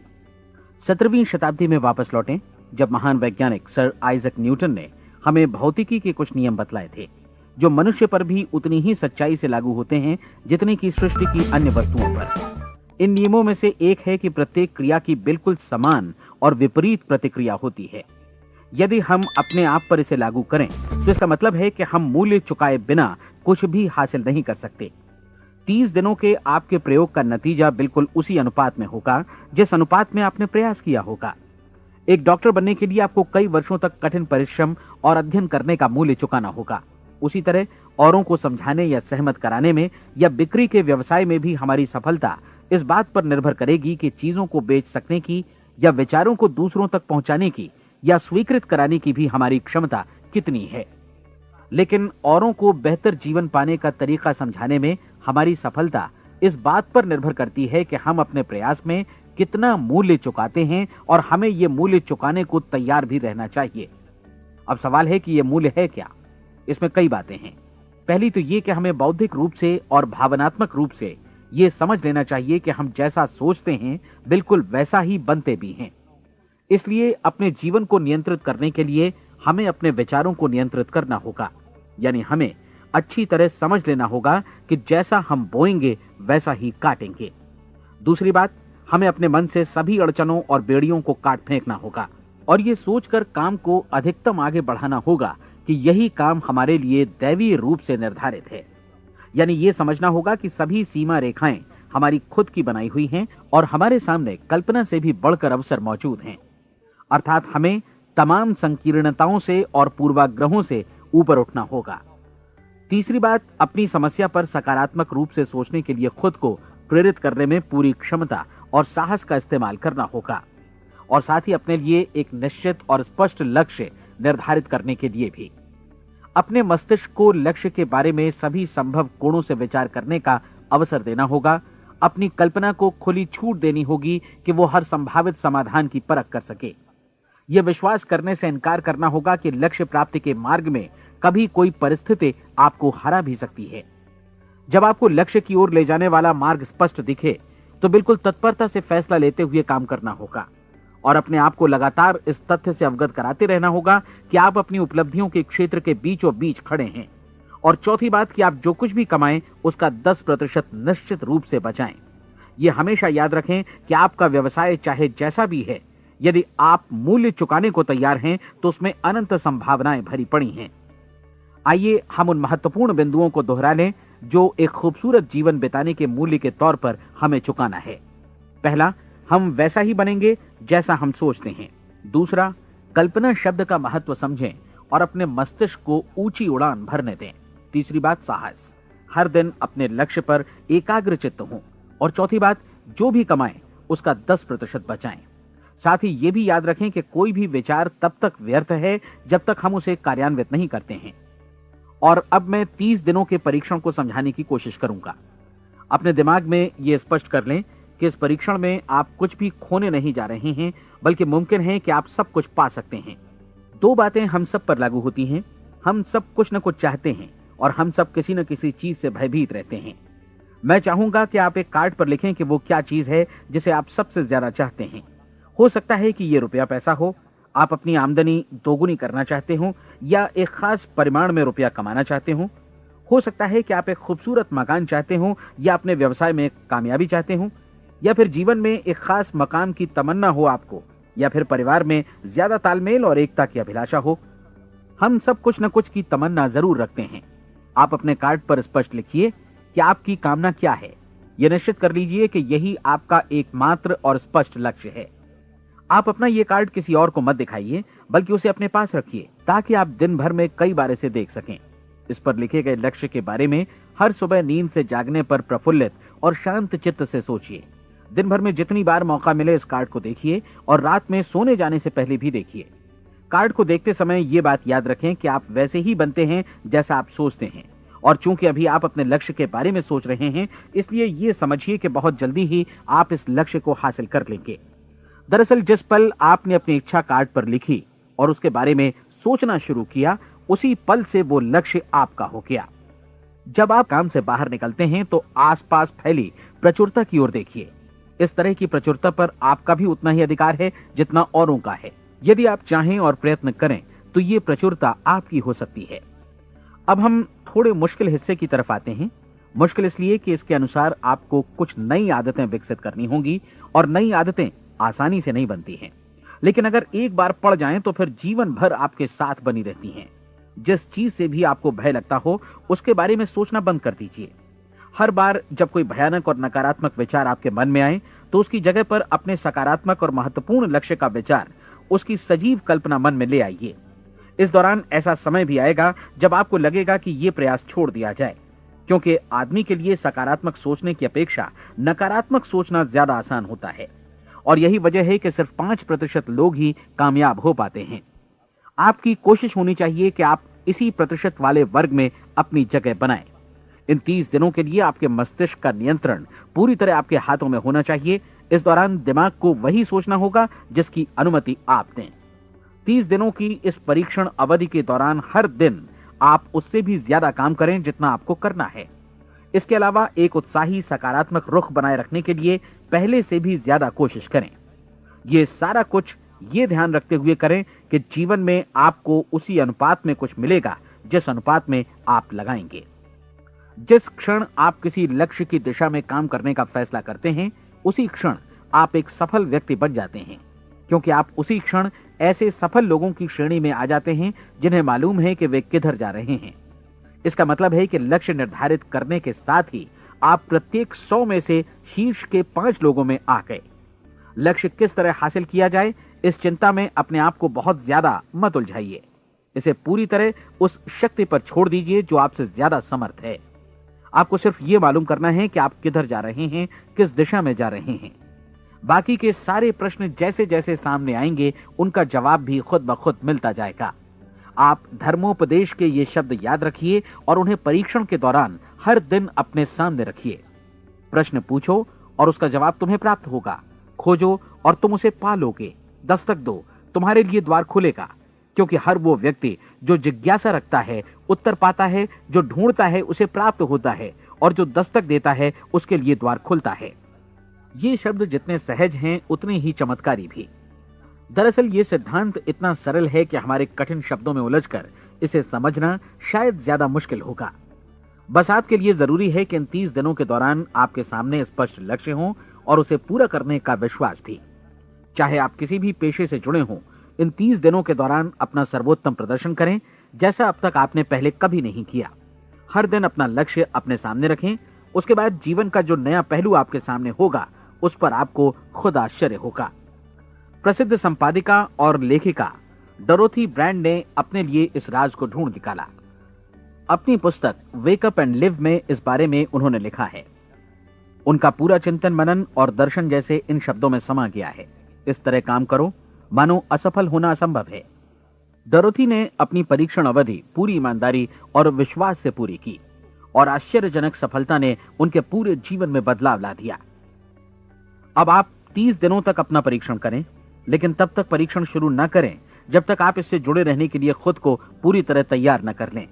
17वीं शताब्दी में वापस लौटें, जब महान वैज्ञानिक सर आइजक न्यूटन ने हमें भौतिकी के कुछ नियम बतलाए थे, जो मनुष्य पर भी उतनी ही सच्चाई से लागू होते हैं जितनी की सृष्टि की अन्य वस्तुओं पर। इन नियमों में से एक है कि प्रत्येक क्रिया की बिल्कुल समान और विपरीत प्रतिक्रिया होती है। यदि हम अपने आप पर इसे लागू करें तो इसका मतलब है कि हम मूल्य चुकाए बिना कुछ भी हासिल नहीं कर सकते। 30 दिनों के आपके प्रयोग का नतीजा बिल्कुल उसी अनुपात में होगा जिस अनुपात में आपने प्रयास किया होगा। एक डॉक्टर बनने के लिए आपको कई वर्षों तक कठिन परिश्रम और अध्ययन करने का मूल्य चुकाना होगा। उसी तरह औरों को समझाने या सहमत कराने में या बिक्री के व्यवसाय में भी हमारी सफलता इस बात पर निर्भर करेगी कि चीजों को बेच सकने की या विचारों को दूसरों तक पहुंचाने की या स्वीकृत कराने की भी हमारी क्षमता कितनी है। लेकिन औरों को बेहतर जीवन पाने का तरीका समझाने में हमारी सफलता इस बात पर निर्भर करती है कि हम अपने प्रयास में कितना मूल्य चुकाते हैं और हमें यह मूल्य चुकाने को तैयार भी रहना चाहिए। अब सवाल है कि यह मूल्य है क्या? इसमें कई बातें हैं। पहली तो यह कि हमें बौद्धिक रूप से और भावनात्मक रूप से यह समझ लेना चाहिए कि हम जैसा सोचते हैं बिल्कुल वैसा ही बनते भी हैं। इसलिए अपने जीवन को नियंत्रित करने के लिए हमें अपने विचारों को नियंत्रित करना होगा। यानी हमें अच्छी तरह समझ लेना होगा कि जैसा हम बोएंगे वैसा ही काटेंगे। दूसरी बात, हमें अपने मन से सभी अड़चनों और बेड़ियों को काट फेंकना होगा और ये सोचकर काम को अधिकतम आगे बढ़ाना होगा कि यही काम हमारे लिए दैवीय रूप से निर्धारित है। यानी ये समझना होगा कि सभी सीमा रेखाएं हमारी खुद की बनाई हुई हैं और हमारे सामने कल्पना से भी बढ़कर अवसर मौजूद हैं। अर्थात हमें तमाम संकीर्णताओं से और पूर्वाग्रहों से ऊपर उठना होगा। तीसरी बात, अपनी समस्या पर सकारात्मक रूप से सोचने के लिए खुद को प्रेरित करने में पूरी क्षमता और साहस का इस्तेमाल करना होगा और साथ ही अपने लिए एक निश्चित और स्पष्ट लक्ष्य निर्धारित करने के लिए भी। अपने मस्तिष्क को लक्ष्य के बारे में सभी संभव कोणों से विचार करने का अवसर देना होगा। अपनी कल्पना को खुली छूट देनी होगी कि वो हर संभावित समाधान की परख कर सके। यह विश्वास करने से इनकार करना होगा कि लक्ष्य प्राप्ति के मार्ग में कभी कोई परिस्थिति आपको हरा भी सकती है। जब आपको लक्ष्य की ओर ले जाने वाला मार्ग स्पष्ट दिखे तो बिल्कुल तत्परता से फैसला लेते हुए काम करना होगा और अपने आप को लगातार इस तथ्य से अवगत कराते रहना होगा कि आप अपनी उपलब्धियों के क्षेत्र के बीचों बीच खड़े हैं। और चौथी बात कि आप जो कुछ भी कमाएं उसका 10% निश्चित रूप से बचाएं। यह हमेशा याद रखें कि आपका व्यवसाय चाहे जैसा भी है, यदि आप मूल्य चुकाने को तैयार हैं तो उसमें अनंत संभावनाएं भरी पड़ी हैं। आइए हम उन महत्वपूर्ण बिंदुओं को दोहरा लें जो एक खूबसूरत जीवन बिताने के मूल्य के तौर पर हमें चुकाना है। पहला, हम वैसा ही बनेंगे जैसा हम सोचते हैं। दूसरा, कल्पना शब्द का महत्व समझें और अपने मस्तिष्क को ऊंची उड़ान भरने दें। तीसरी बात, साहस, हर दिन अपने लक्ष्य पर एकाग्र चित्त हों। और चौथी बात, जो भी कमाएं उसका 10% बचाएं। साथ ही ये भी याद रखें कि कोई भी विचार तब तक व्यर्थ है जब तक हम उसे कार्यान्वित नहीं करते हैं। और अब मैं 30 दिनों के परीक्षण को समझाने की कोशिश करूंगा। अपने दिमाग में यह स्पष्ट कर लें कि इस परीक्षण में आप कुछ भी खोने नहीं जा रहे हैं, बल्कि मुमकिन है कि आप सब कुछ पा सकते हैं। 2 बातें हम सब पर लागू होती हैं। हम सब कुछ न कुछ चाहते हैं और हम सब किसी न किसी चीज से भयभीत रहते हैं। मैं चाहूंगा कि आप एक कार्ड पर लिखें कि वो क्या चीज है जिसे आप सबसे ज्यादा चाहते हैं। हो सकता है कि ये रुपया पैसा हो, आप अपनी आमदनी दोगुनी करना चाहते हो, या एक खास परिमाण में रुपया कमाना चाहते हो सकता है कि आप एक खूबसूरत मकान चाहते हो, या अपने व्यवसाय में कामयाबी चाहते हो, या फिर जीवन में एक खास मकाम की तमन्ना हो आपको, या फिर परिवार में ज्यादा तालमेल और एकता की अभिलाषा हो। हम सब कुछ न कुछ की तमन्ना जरूर रखते हैं। आप अपने कार्ड पर स्पष्ट लिखिए कि आपकी कामना क्या है। यह निश्चित कर लीजिए कि यही आपका एकमात्र और स्पष्ट लक्ष्य है। आप अपना ये कार्ड किसी और को मत दिखाइए, बल्कि उसे अपने पास रखिए ताकि आप दिन भर में कई बार इसे देख सकें। इस पर लिखे गए लक्ष्य के बारे में हर सुबह नींद से जागने पर प्रफुल्लित और शांत चित्त से सोचिए। दिन भर में जितनी बार मौका मिले इस कार्ड को देखिए और रात में सोने जाने से पहले भी देखिए। कार्ड को देखते समय ये बात याद रखें कि आप वैसे ही बनते हैं जैसा आप सोचते हैं। और चूंकि अभी आप अपने लक्ष्य के बारे में सोच रहे हैं, इसलिए ये समझिए कि बहुत जल्दी ही आप इस लक्ष्य को हासिल कर लेंगे। दरअसल जिस पल आपने अपनी इच्छा कार्ड पर लिखी और उसके बारे में सोचना शुरू किया, उसी पल से वो लक्ष्य आपका हो गया। जब आप काम से बाहर निकलते हैं तो आसपास फैली प्रचुरता की ओर देखिए। इस तरह की प्रचुरता पर आपका भी उतना ही अधिकार है जितना औरों का है। यदि आप चाहें और प्रयत्न करें तो ये प्रचुरता आपकी हो सकती है। अब हम थोड़े मुश्किल हिस्से की तरफ आते हैं। मुश्किल इसलिए कि इसके अनुसार आपको कुछ नई आदतें विकसित करनी होंगी और नई आदतें आसानी से नहीं बनती हैं, लेकिन अगर एक बार पड़ जाएं तो फिर जीवन भर आपके साथ बनी रहती हैं। जिस चीज से भी आपको भय लगता हो उसके बारे में सोचना बंद कर दीजिए। हर बार जब कोई भयानक और नकारात्मक विचार आपके मन में आए तो उसकी जगह पर अपने सकारात्मक और महत्वपूर्ण लक्ष्य का विचार, उसकी सजीव कल्पना मन में ले आइए। इस दौरान ऐसा समय भी आएगा जब आपको लगेगा कि ये प्रयास छोड़ दिया जाए, क्योंकि आदमी के लिए सकारात्मक सोचने की अपेक्षा नकारात्मक सोचना ज्यादा आसान होता है। और यही वजह है कि सिर्फ 5% लोग ही कामयाब हो पाते हैं। आपकी कोशिश होनी चाहिए कि आप इसी प्रतिशत वाले वर्ग में अपनी जगह बनाएं। इन 30 दिनों के लिए आपके मस्तिष्क का नियंत्रण पूरी तरह आपके हाथों में होना चाहिए। इस दौरान दिमाग को वही सोचना होगा जिसकी अनुमति आप दें। 30 दिनों की इस परीक्षण अवधि के दौरान हर दिन आप उससे भी ज्यादा काम करें जितना आपको करना है। इसके अलावा एक उत्साही सकारात्मक रुख बनाए रखने के लिए पहले से भी ज्यादा कोशिश करें। ये सारा कुछ ये ध्यान रखते हुए करें कि जीवन में आपको उसी अनुपात में कुछ मिलेगा जिस अनुपात में आप लगाएंगे। जिस क्षण आप किसी लक्ष्य की दिशा में काम करने का फैसला करते हैं, उसी क्षण आप एक सफल व्यक्ति बन जाते हैं, क्योंकि आप उसी क्षण ऐसे सफल लोगों की श्रेणी में आ जाते हैं जिन्हें मालूम है कि वे किधर जा रहे हैं। इसका मतलब है कि लक्ष्य निर्धारित करने के साथ ही आप प्रत्येक 100 में से शीर्ष के 5 लोगों में आ गए। लक्ष्य किस तरह हासिल किया जाए, इस चिंता में अपने आप को बहुत ज्यादा मत उलझाइए। इसे पूरी तरह उस शक्ति पर छोड़ दीजिए जो आपसे ज्यादा समर्थ है। आपको सिर्फ ये मालूम करना है कि आप किधर जा रहे हैं, किस दिशा में जा रहे हैं। बाकी के सारे प्रश्न जैसे जैसे सामने आएंगे उनका जवाब भी खुद ब खुद मिलता जाएगा। आप धर्मोपदेश के ये शब्द याद रखिए और उन्हें परीक्षण के दौरान हर दिन अपने सामने रखिए। प्रश्न पूछो और उसका जवाब तुम्हें प्राप्त होगा। खोजो और तुम उसे पा लोगे। दस्तक दो, तुम्हारे लिए द्वार खुलेगा, क्योंकि हर वो व्यक्ति जो जिज्ञासा रखता है उत्तर पाता है, जो ढूंढता है उसे प्राप्त होता है, और जो दस्तक देता है उसके लिए द्वार खुलता है। ये शब्द जितने सहज हैं उतने ही चमत्कारी भी। दरअसल ये सिद्धांत इतना सरल है कि हमारे कठिन शब्दों में उलझकर इसे समझना शायद ज्यादा मुश्किल होगा। बस आपके लिए जरूरी है कि इन 30 दिनों के दौरान आपके सामने स्पष्ट लक्ष्य हो और उसे पूरा करने का विश्वास भी। चाहे आप किसी भी पेशे से जुड़े हों, इन 30 दिनों के दौरान अपना सर्वोत्तम प्रदर्शन करें, जैसा अब तक आपने पहले कभी नहीं किया। हर दिन अपना लक्ष्य अपने सामने रखें। उसके बाद जीवन का जो नया पहलू आपके सामने होगा उस पर आपको खुद आश्चर्य होगा। प्रसिद्ध संपादिका और लेखिका डोरोथी ब्रैंड ने अपने लिए इस राज को ढूंढ निकाला। अपनी पुस्तक वेक अप एंड लिव में इस बारे में उन्होंने लिखा है। उनका पूरा चिंतन मनन और दर्शन जैसे इन शब्दों में समा गया है। इस तरह काम करो मानो असफल होना असंभव है। डोरोथी ने अपनी परीक्षण अवधि पूरी ईमानदारी और विश्वास से पूरी की और आश्चर्यजनक सफलता ने उनके पूरे जीवन में बदलाव ला दिया। अब आप 30 दिनों तक अपना परीक्षण करें, लेकिन तब तक परीक्षण शुरू न करें जब तक आप इससे जुड़े रहने के लिए खुद को पूरी तरह तैयार न कर लें।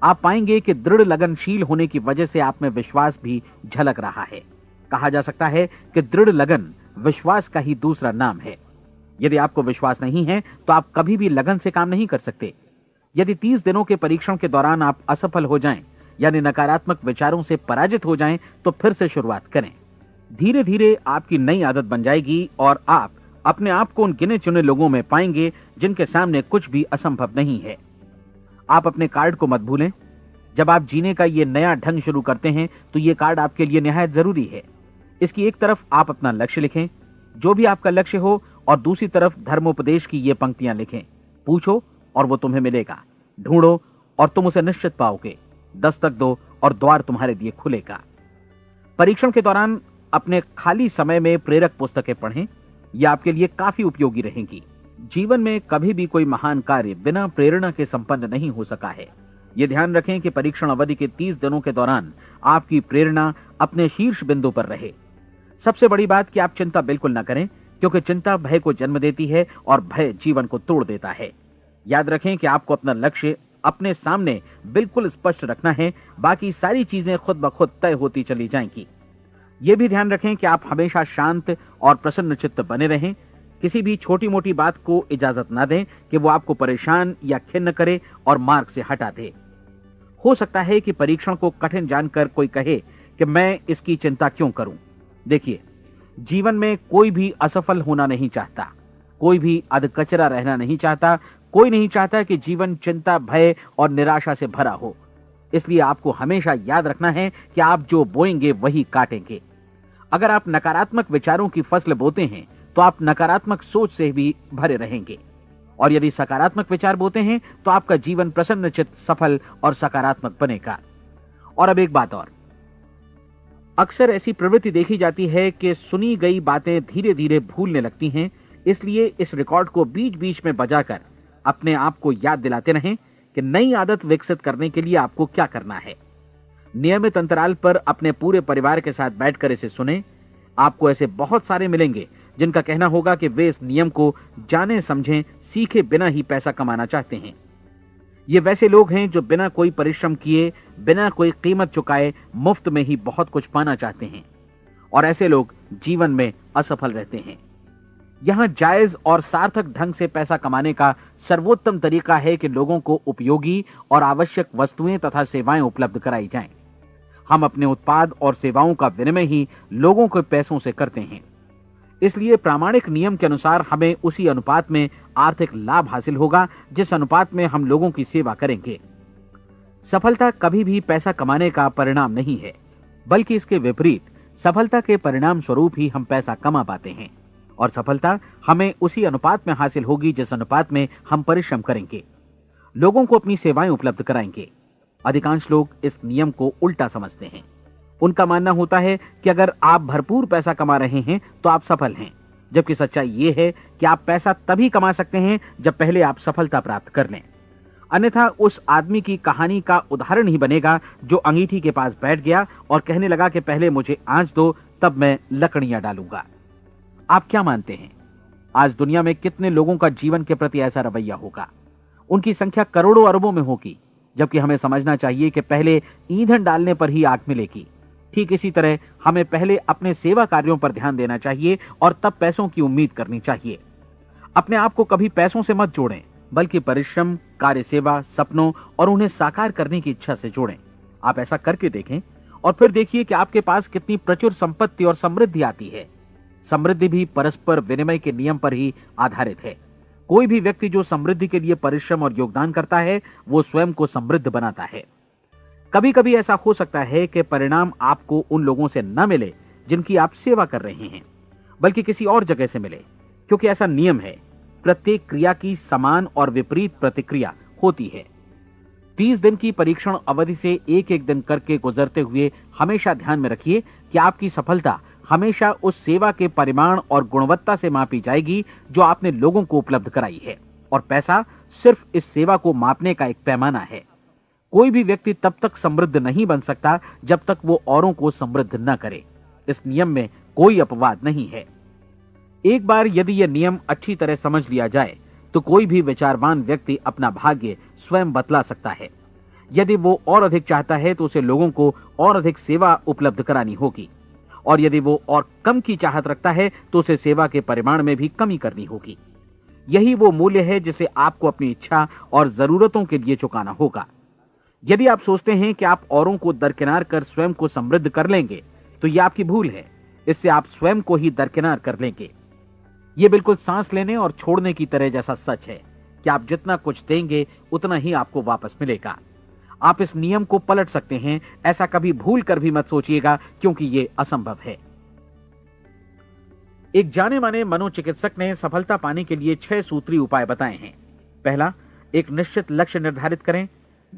आप पाएंगे कि दृढ़ लगनशील होने की वजह से आप में विश्वास भी झलक रहा है। कहा जा सकता है कि दृढ़ लगन विश्वास का ही दूसरा नाम है। यदि आपको विश्वास नहीं है तो आप कभी भी लगन से काम नहीं कर सकते। यदि 30 दिनों के परीक्षण के दौरान आप असफल हो जाएं, यानी नकारात्मक विचारों से पराजित हो जाएं, तो फिर से शुरुआत करें। धीरे धीरे आपकी नई आदत बन जाएगी और आप अपने आप को उन गिने चुने लोगों में पाएंगे जिनके सामने कुछ भी असंभव नहीं है। आप अपने कार्ड को मत भूलें। जब आप जीने का ये नया ढंग शुरू करते हैं तो ये कार्ड आपके लिए निहायत जरूरी है। इसकी एक तरफ आप अपना लक्ष्य लिखें, जो भी आपका लक्ष्य हो, और दूसरी तरफ धर्मोपदेश की ये पंक्तियां लिखें। पूछो और वो तुम्हें मिलेगा, ढूंढो और तुम उसे निश्चित पाओगे, दस्तक दो और द्वार तुम्हारे लिए खुलेगा। परीक्षण के दौरान अपने खाली समय में प्रेरक पुस्तकें पढ़ें। यह आपके लिए काफी उपयोगी रहेंगी। जीवन में कभी भी कोई महान कार्य बिना प्रेरणा के संपन्न नहीं हो सका है। यह ध्यान रखें कि परीक्षण अवधि के 30 दिनों के दौरान आपकी प्रेरणा अपने शीर्ष बिंदु पर रहे। सबसे बड़ी बात कि आप चिंता बिल्कुल न करें, क्योंकि चिंता भय को जन्म देती है और भय जीवन को तोड़ देता है। याद रखें कि आपको अपना लक्ष्य अपने सामने बिल्कुल स्पष्ट रखना है, बाकी सारी चीजें खुद ब खुद तय होती चली जाएंगी। यह भी ध्यान रखें कि आप हमेशा शांत और प्रसन्न चित्त बने रहें। किसी भी छोटी मोटी बात को इजाजत ना दें कि वो आपको परेशान या खिन्न करे और मार्ग से हटा दे। हो सकता है कि परीक्षण को कठिन जानकर कोई कहे कि मैं इसकी चिंता क्यों करूं। देखिए, जीवन में कोई भी असफल होना नहीं चाहता, कोई भी अधकचरा रहना नहीं चाहता, कोई नहीं चाहता कि जीवन चिंता, भय और निराशा से भरा हो। इसलिए आपको हमेशा याद रखना है कि आप जो बोएंगे वही काटेंगे। अगर आप नकारात्मक विचारों की फसल बोते हैं तो आप नकारात्मक सोच से भी भरे रहेंगे, और यदि सकारात्मक विचार बोते हैं तो आपका जीवन प्रसन्नचित्त, सफल और सकारात्मक बनेगा। और अब एक बात और, अक्सर ऐसी प्रवृत्ति देखी जाती है कि सुनी गई बातें धीरे धीरे भूलने लगती हैं। इसलिए इस रिकॉर्ड को बीच बीच में बजाकर अपने आप को याद दिलाते रहें कि नई आदत विकसित करने के लिए आपको क्या करना है। नियमित अंतराल पर अपने पूरे परिवार के साथ बैठकर इसे सुनें। आपको ऐसे बहुत सारे मिलेंगे जिनका कहना होगा कि वे इस नियम को जाने समझें सीखे बिना ही पैसा कमाना चाहते हैं। ये वैसे लोग हैं जो बिना कोई परिश्रम किए, बिना कोई कीमत चुकाए मुफ्त में ही बहुत कुछ पाना चाहते हैं, और ऐसे लोग जीवन में असफल रहते हैं। यहां जायज और सार्थक ढंग से पैसा कमाने का सर्वोत्तम तरीका है कि लोगों को उपयोगी और आवश्यक वस्तुएं तथा सेवाएं उपलब्ध कराई जाएं। हम अपने उत्पाद और सेवाओं का विनिमय ही लोगों के पैसों से करते हैं। इसलिए प्रामाणिक नियम के अनुसार हमें उसी अनुपात में आर्थिक लाभ हासिल होगा जिस अनुपात में हम लोगों की सेवा करेंगे। सफलता कभी भी पैसा कमाने का परिणाम नहीं है, बल्कि इसके विपरीत सफलता के परिणाम स्वरूप ही हम पैसा कमा पाते हैं, और सफलता हमें उसी अनुपात में हासिल होगी जिस अनुपात में हम परिश्रम करेंगे, लोगों को अपनी सेवाएं उपलब्ध कराएंगे। अधिकांश लोग इस नियम को उल्टा समझते हैं। उनका मानना होता है कि अगर आप भरपूर पैसा कमा रहे हैं तो आप सफल हैं, जबकि सच्चाई ये है कि आप पैसा तभी कमा सकते हैं जब पहले आप सफलता प्राप्त कर लें। अन्यथा उस आदमी की कहानी का उदाहरण ही बनेगा जो अंगीठी के पास बैठ गया और कहने लगा कि पहले मुझे आंच दो, तब मैं लकड़ियां डालूंगा। आप क्या मानते हैं, आज दुनिया में कितने लोगों का जीवन के प्रति ऐसा रवैया होगा? उनकी संख्या करोड़ों अरबों में होगी, जबकि हमें समझना चाहिए कि पहले ईंधन डालने पर ही आग मिलेगी। ठीक इसी तरह हमें पहले अपने सेवा कार्यों पर ध्यान देना चाहिए और तब पैसों की उम्मीद करनी चाहिए। अपने आप को कभी पैसों से मत जोड़ें, बल्कि परिश्रम, कार्य सेवा, सपनों और उन्हें साकार करने की इच्छा से जोड़ें। आप ऐसा करके देखें और फिर देखिए कि आपके पास कितनी प्रचुर संपत्ति और समृद्धि आती है। समृद्धि भी परस्पर विनिमय के नियम पर ही आधारित है। कोई भी व्यक्ति जो समृद्धि के लिए परिश्रम और योगदान करता है, वो स्वयं को समृद्ध बनाता है। कभी कभी ऐसा हो सकता है कि परिणाम आपको उन लोगों से न मिले जिनकी आप सेवा कर रहे हैं, बल्कि किसी और जगह से मिले, क्योंकि ऐसा नियम है, प्रत्येक क्रिया की समान और विपरीत प्रतिक्रिया होती है। 30 दिन की परीक्षण अवधि से एक एक दिन करके गुजरते हुए हमेशा ध्यान में रखिए कि आपकी सफलता हमेशा उस सेवा के परिमाण और गुणवत्ता से मापी जाएगी जो आपने लोगों को उपलब्ध कराई है, और पैसा सिर्फ इस सेवा को मापने का एक पैमाना है। कोई भी व्यक्ति तब तक समृद्ध नहीं बन सकता जब तक वो औरों को समृद्ध न करे। इस नियम में कोई अपवाद नहीं है। एक बार यदि यह नियम अच्छी तरह समझ लिया जाए तो कोई भी विचारवान व्यक्ति अपना भाग्य स्वयं बतला सकता है। यदि वो और अधिक चाहता है तो उसे लोगों को और अधिक सेवा उपलब्ध करानी होगी, और यदि वो और कम की चाहत रखता है तो उसे सेवा के परिमाण में भी कमी करनी होगी। यही वो मूल्य है जिसे आपको अपनी इच्छा और जरूरतों के लिए चुकाना होगा। यदि आप सोचते हैं कि आप औरों को दरकिनार कर स्वयं को समृद्ध कर लेंगे तो यह आपकी भूल है। इससे आप स्वयं को ही दरकिनार कर लेंगे। यह बिल्कुल सांस लेने और छोड़ने की तरह जैसा सच है कि आप जितना कुछ देंगे उतना ही आपको वापस मिलेगा। आप इस नियम को पलट सकते हैं, ऐसा कभी भूल कर भी मत सोचिएगा, क्योंकि यह असंभव है। एक जाने माने मनोचिकित्सक ने सफलता पाने के लिए 6 सूत्री उपाय बताए हैं। पहला, एक निश्चित लक्ष्य निर्धारित करें।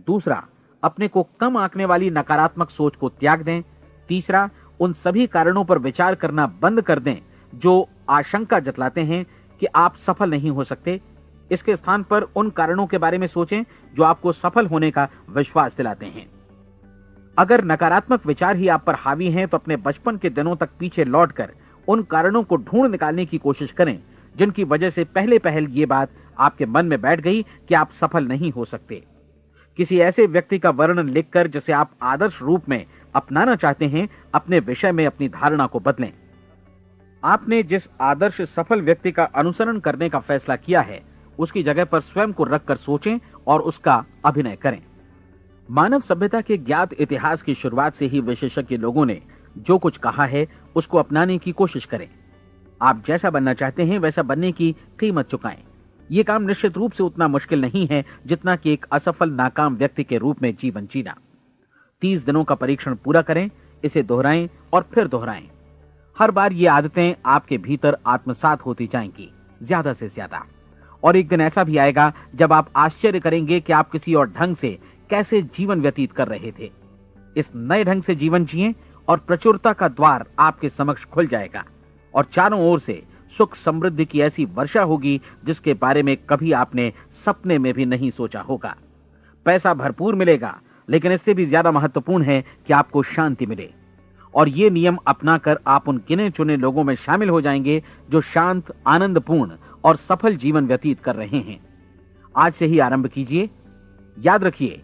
दूसरा, अपने को कम आंकने वाली नकारात्मक सोच को त्याग दें। तीसरा, उन सभी कारणों पर विचार करना बंद कर दें जो आशंका जतलाते हैं कि आप सफल नहीं हो सकते। इसके स्थान पर उन कारणों के बारे में सोचें जो आपको सफल होने का विश्वास दिलाते हैं। अगर नकारात्मक विचार ही आप पर हावी हैं तो अपने बचपन के दिनों तक पीछे लौटकर उन कारणों को ढूंढ निकालने की कोशिश करें जिनकी वजह से पहले पहल ये बात आपके मन में बैठ गई कि आप सफल नहीं हो सकते। किसी ऐसे व्यक्ति का वर्णन लिखकर जिसे आप आदर्श रूप में अपनाना चाहते हैं, अपने विषय में अपनी धारणा को बदलें। आपने जिस आदर्श सफल व्यक्ति का अनुसरण करने का फैसला किया है उसकी जगह पर स्वयं को रखकर सोचें और उसका अभिनय करें। मानव सभ्यता के ज्ञात इतिहास की शुरुआत से ही विशेषज्ञ लोगों ने जो कुछ कहा है उसको अपनाने की कोशिश करें। आप जैसा बनना चाहते हैं वैसा बनने की कीमत चुकाएं। यह काम निश्चित रूप से उतना मुश्किल नहीं है जितना कि एक असफल नाकाम व्यक्ति के रूप में जीवन जीना। 30 दिनों का परीक्षण पूरा करें, इसे दोहराएं और फिर दोहराएं। हर बार ये आदतें आपके भीतर आत्मसात होती जाएंगी, ज्यादा से ज्यादा। और एक दिन ऐसा भी आएगा जब आप आश्चर्य करेंगे कि आप किसी और ढंग से कैसे जीवन व्यतीत कर रहे थे। इस नए ढंग से जीवन जिएं और प्रचुरता का द्वार आपके समक्ष खुल जाएगा और चारों ओर से सुख समृद्धि की ऐसी वर्षा होगी जिसके बारे में कभी आपने सपने में भी नहीं सोचा होगा। पैसा भरपूर मिलेगा, लेकिन इससे भी ज्यादा महत्वपूर्ण है कि आपको शांति मिले। और ये नियम अपनाकर आप उन गिने चुने लोगों में शामिल हो जाएंगे जो शांत, आनंदपूर्ण और सफल जीवन व्यतीत कर रहे हैं। आज से ही आरंभ कीजिए। याद रखिए,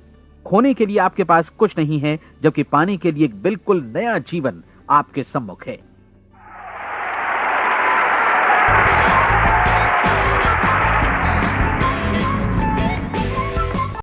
खोने के लिए आपके पास कुछ नहीं है, जबकि पाने के लिए एक बिल्कुल नया जीवन आपके सम्मुख है।